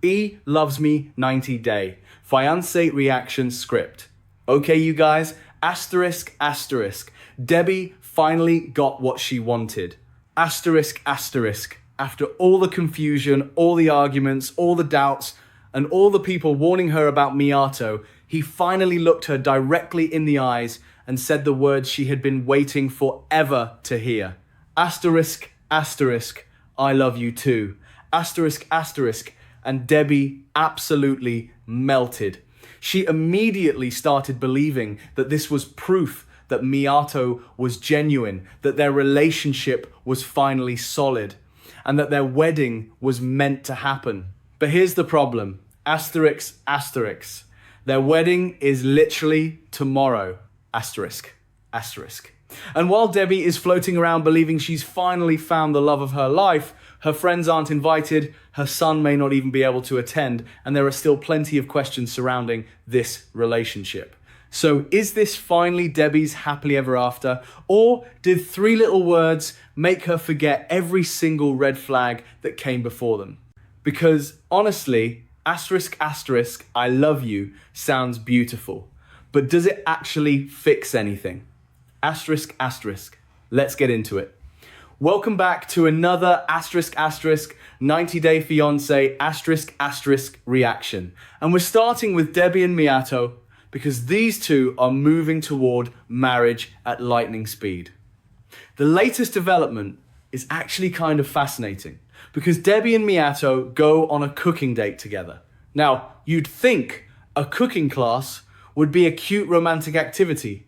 E loves me 90 day. Fiancé reaction script. Okay, you guys, asterisk, asterisk. Debbie finally got what she wanted. Asterisk, asterisk. After all the confusion, all the arguments, all the doubts, and all the people warning her about Meato, he finally looked her directly in the eyes and said the words she had been waiting forever to hear. Asterisk, asterisk, I love you too. Asterisk, asterisk, and Debbie absolutely melted. She immediately started believing that this was proof that Meato was genuine, that their relationship was finally solid, and that their wedding was meant to happen. But here's the problem. Asterisk, asterisk. Their wedding is literally tomorrow. Asterisk, asterisk. And while Debbie is floating around believing she's finally found the love of her life, her friends aren't invited, her son may not even be able to attend, and there are still plenty of questions surrounding this relationship. So is this finally Debbie's happily ever after? Or did 3 little words make her forget every single red flag that came before them? Because honestly, asterisk, asterisk, I love you sounds beautiful. But does it actually fix anything? Asterisk, asterisk. Let's get into it. Welcome back to another asterisk, asterisk, 90-day fiancé, asterisk, asterisk reaction. And we're starting with Debbie and Meato because these two are moving toward marriage at lightning speed. The latest development is actually kind of fascinating because Debbie and Meato go on a cooking date together. Now, you'd think a cooking class would be a cute romantic activity.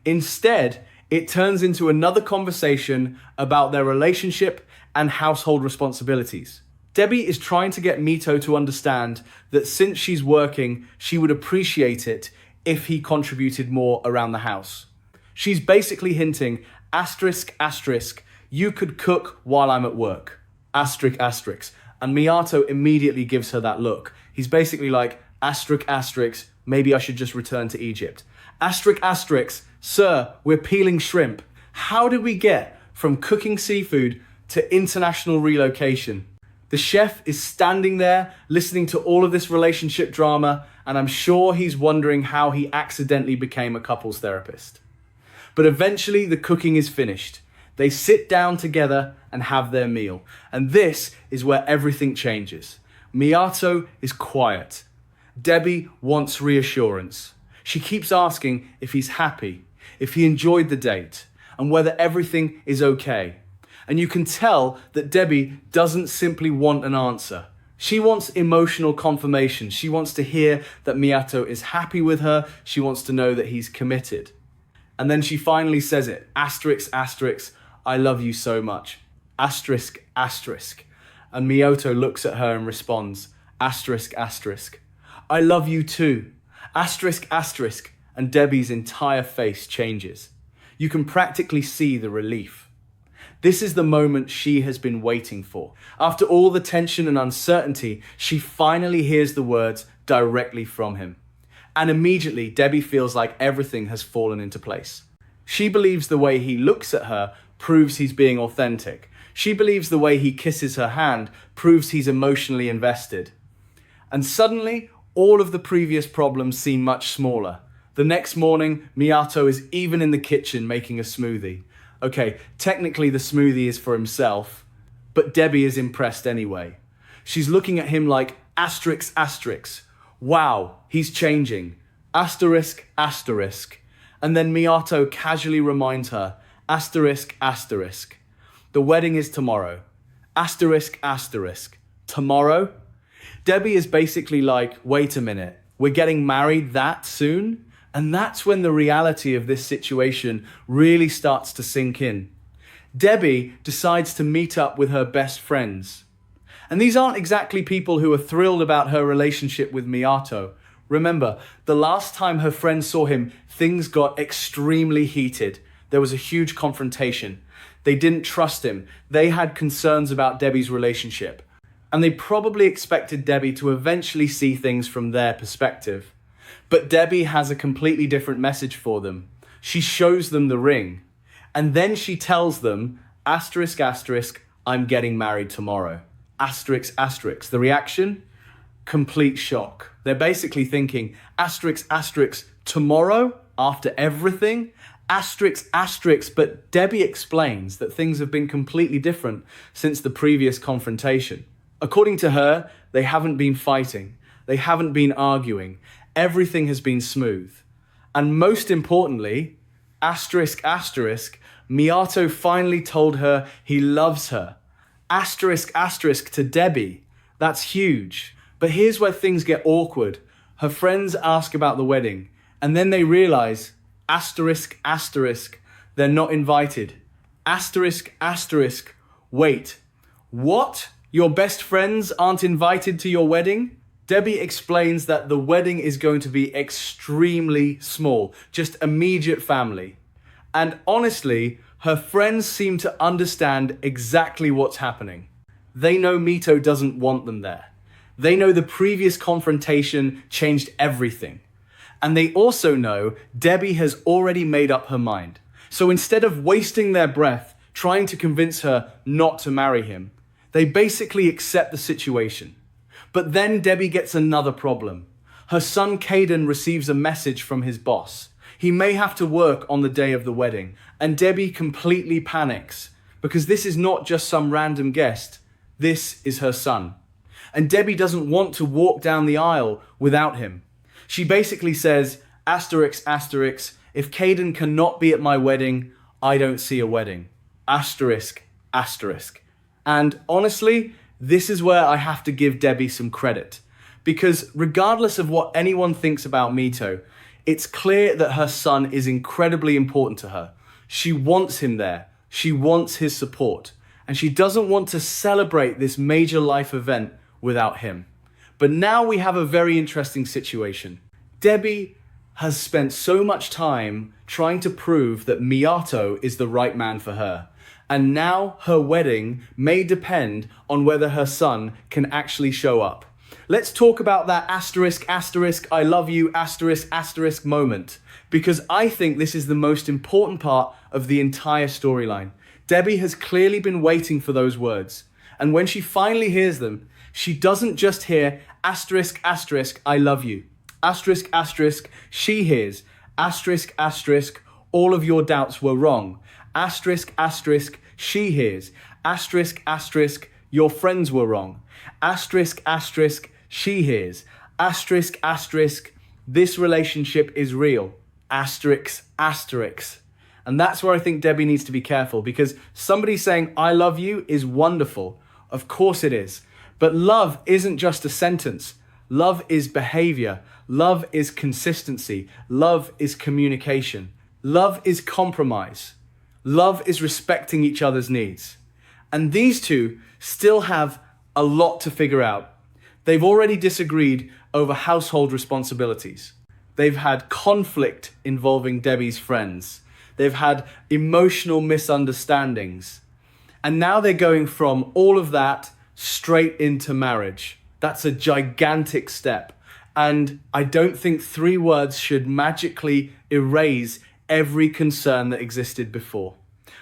Instead, it turns into another conversation about their relationship and household responsibilities. Debbie is trying to get Meato to understand that since she's working, she would appreciate it if he contributed more around the house. She's basically hinting, asterisk, asterisk, you could cook while I'm at work. Asterisk, asterisk. And Meato immediately gives her that look. He's basically like, asterisk, asterisk, maybe I should just return to Egypt. Asterisk, asterisk, sir, we're peeling shrimp. How did we get from cooking seafood to international relocation? The chef is standing there listening to all of this relationship drama, and I'm sure he's wondering how he accidentally became a couples therapist. But eventually the cooking is finished. They sit down together and have their meal. And this is where everything changes. Meato is quiet. Debbie wants reassurance. She keeps asking if he's happy, if he enjoyed the date, and whether everything is okay. And you can tell that Debbie doesn't simply want an answer. She wants emotional confirmation. She wants to hear that Meato is happy with her. She wants to know that he's committed. And then she finally says it. Asterisk, asterisk, I love you so much. Asterisk, asterisk. And Meato looks at her and responds, asterisk, asterisk, I love you too. Asterisk, asterisk. And Debbie's entire face changes. You can practically see the relief. This is the moment she has been waiting for. After all the tension and uncertainty, she finally hears the words directly from him. And immediately, Debbie feels like everything has fallen into place. She believes the way he looks at her proves he's being authentic. She believes the way he kisses her hand proves he's emotionally invested. And suddenly, all of the previous problems seem much smaller. The next morning, Meato is even in the kitchen making a smoothie. Okay, technically the smoothie is for himself, but Debbie is impressed anyway. She's looking at him like, asterisk, asterisk. Wow, he's changing. Asterisk, asterisk. And then Meato casually reminds her, asterisk, asterisk. The wedding is tomorrow. Asterisk, asterisk. Tomorrow? Debbie is basically like, wait a minute, we're getting married that soon? And that's when the reality of this situation really starts to sink in. Debbie decides to meet up with her best friends. And these aren't exactly people who are thrilled about her relationship with Meato. Remember, the last time her friends saw him, things got extremely heated. There was a huge confrontation. They didn't trust him. They had concerns about Debbie's relationship. And they probably expected Debbie to eventually see things from their perspective. But Debbie has a completely different message for them. She shows them the ring. And then she tells them, asterisk, asterisk, I'm getting married tomorrow. Asterisk, asterisk. The reaction? complete shock. They're basically thinking, asterisk, asterisk, tomorrow, after everything, asterisk, asterisk, but Debbie explains that things have been completely different since the previous confrontation. According to her, they haven't been fighting. They haven't been arguing. Everything has been smooth. And most importantly, asterisk, asterisk, Meato finally told her he loves her. Asterisk, asterisk to Debbie. That's huge. But here's where things get awkward. Her friends ask about the wedding, and then they realize, asterisk, asterisk, they're not invited. Asterisk, asterisk, wait. What? Your best friends aren't invited to your wedding? Debbie explains that the wedding is going to be extremely small, just immediate family. And honestly, her friends seem to understand exactly what's happening. They know Meato doesn't want them there. They know the previous confrontation changed everything. And they also know Debbie has already made up her mind. So instead of wasting their breath trying to convince her not to marry him, they basically accept the situation. But then Debbie gets another problem. Her son Caden receives a message from his boss. He may have to work on the day of the wedding, and Debbie completely panics because this is not just some random guest. This is her son. And Debbie doesn't want to walk down the aisle without him. She basically says, asterisk, asterisk, if Caden cannot be at my wedding, I don't see a wedding. Asterisk, asterisk. And honestly, this is where I have to give Debbie some credit. Because regardless of what anyone thinks about Meato, it's clear that her son is incredibly important to her. She wants him there. She wants his support. And she doesn't want to celebrate this major life event without him. But now we have a very interesting situation. Debbie has spent so much time trying to prove that Meato is the right man for her. And now her wedding may depend on whether her son can actually show up. Let's talk about that asterisk, asterisk, I love you, asterisk, asterisk moment. Because I think this is the most important part of the entire storyline. Debbie has clearly been waiting for those words. And when she finally hears them, she doesn't just hear asterisk, asterisk, I love you. Asterisk, asterisk, she hears asterisk, asterisk, all of your doubts were wrong. Asterisk, asterisk, she hears asterisk, asterisk, your friends were wrong. Asterisk, asterisk, she hears asterisk, asterisk, this relationship is real. Asterisk, asterisk. And that's where I think Debbie needs to be careful, because somebody saying I love you is wonderful. Of course it is. But love isn't just a sentence. Love is behavior. Love is consistency. Love is communication. Love is compromise. Love is respecting each other's needs. And these two still have a lot to figure out. They've already disagreed over household responsibilities. They've had conflict involving Debbie's friends. They've had emotional misunderstandings. And now they're going from all of that straight into marriage. That's a gigantic step. And I don't think 3 words should magically erase every concern that existed before.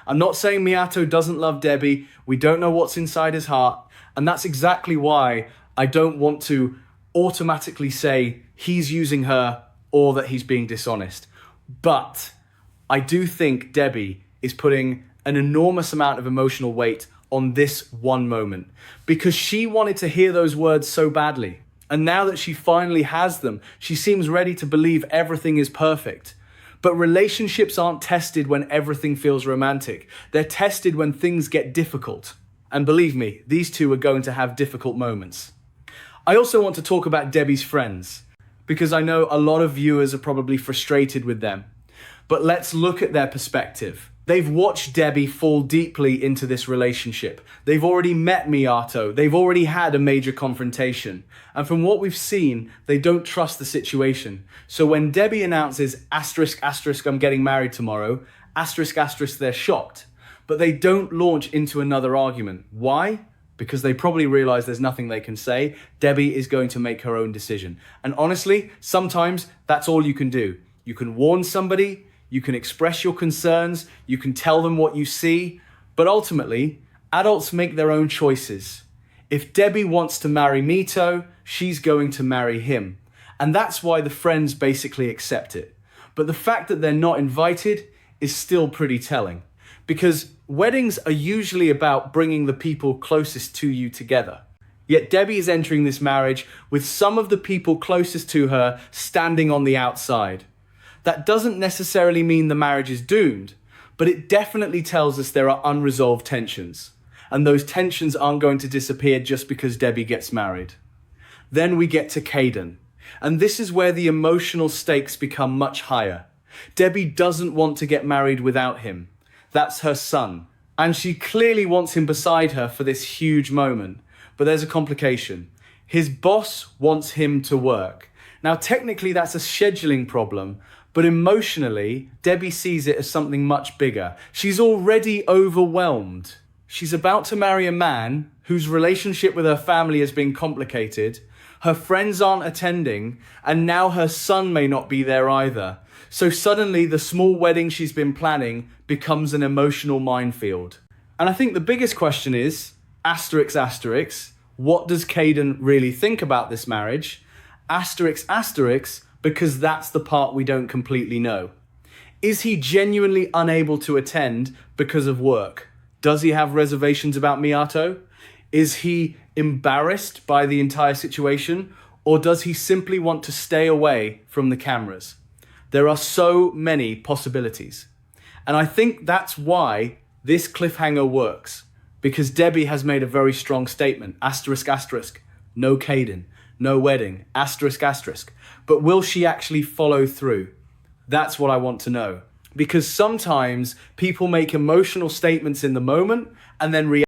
I'm not saying Meato doesn't love Debbie. We don't know what's inside his heart. And that's exactly why I don't want to automatically say he's using her or that he's being dishonest. But I do think Debbie is putting an enormous amount of emotional weight on this one moment because she wanted to hear those words so badly. And now that she finally has them, she seems ready to believe everything is perfect. But relationships aren't tested when everything feels romantic. They're tested when things get difficult. And believe me, these two are going to have difficult moments. I also want to talk about Debbie's friends, because I know a lot of viewers are probably frustrated with them. But let's look at their perspective. They've watched Debbie fall deeply into this relationship. They've already met Meato. They've already had a major confrontation. And from what we've seen, they don't trust the situation. So when Debbie announces, asterisk, asterisk, I'm getting married tomorrow, asterisk, asterisk, they're shocked. But they don't launch into another argument. Why? Because they probably realize there's nothing they can say. Debbie is going to make her own decision. And honestly, sometimes that's all you can do. You can warn somebody, you can express your concerns, you can tell them what you see, but ultimately, adults make their own choices. If Debbie wants to marry Meato, she's going to marry him. And that's why the friends basically accept it. But the fact that they're not invited is still pretty telling. Because weddings are usually about bringing the people closest to you together. Yet Debbie is entering this marriage with some of the people closest to her standing on the outside. That doesn't necessarily mean the marriage is doomed, but it definitely tells us there are unresolved tensions. And those tensions aren't going to disappear just because Debbie gets married. Then we get to Caden. And this is where the emotional stakes become much higher. Debbie doesn't want to get married without him. That's her son. And she clearly wants him beside her for this huge moment. But there's a complication. His boss wants him to work. Now, technically, that's a scheduling problem, but emotionally, Debbie sees it as something much bigger. She's already overwhelmed. She's about to marry a man whose relationship with her family has been complicated. Her friends aren't attending, and now her son may not be there either. So suddenly, the small wedding she's been planning becomes an emotional minefield. And I think the biggest question is, asterisk, asterisk, what does Caden really think about this marriage? Asterisk, asterisk, because that's the part we don't completely know. Is he genuinely unable to attend because of work? Does he have reservations about Meato? Is he embarrassed by the entire situation? Or does he simply want to stay away from the cameras? There are so many possibilities. And I think that's why this cliffhanger works. Because Debbie has made a very strong statement, asterisk, asterisk, no Caden, no wedding, asterisk, asterisk. But will she actually follow through? That's what I want to know. Because sometimes people make emotional statements in the moment and then react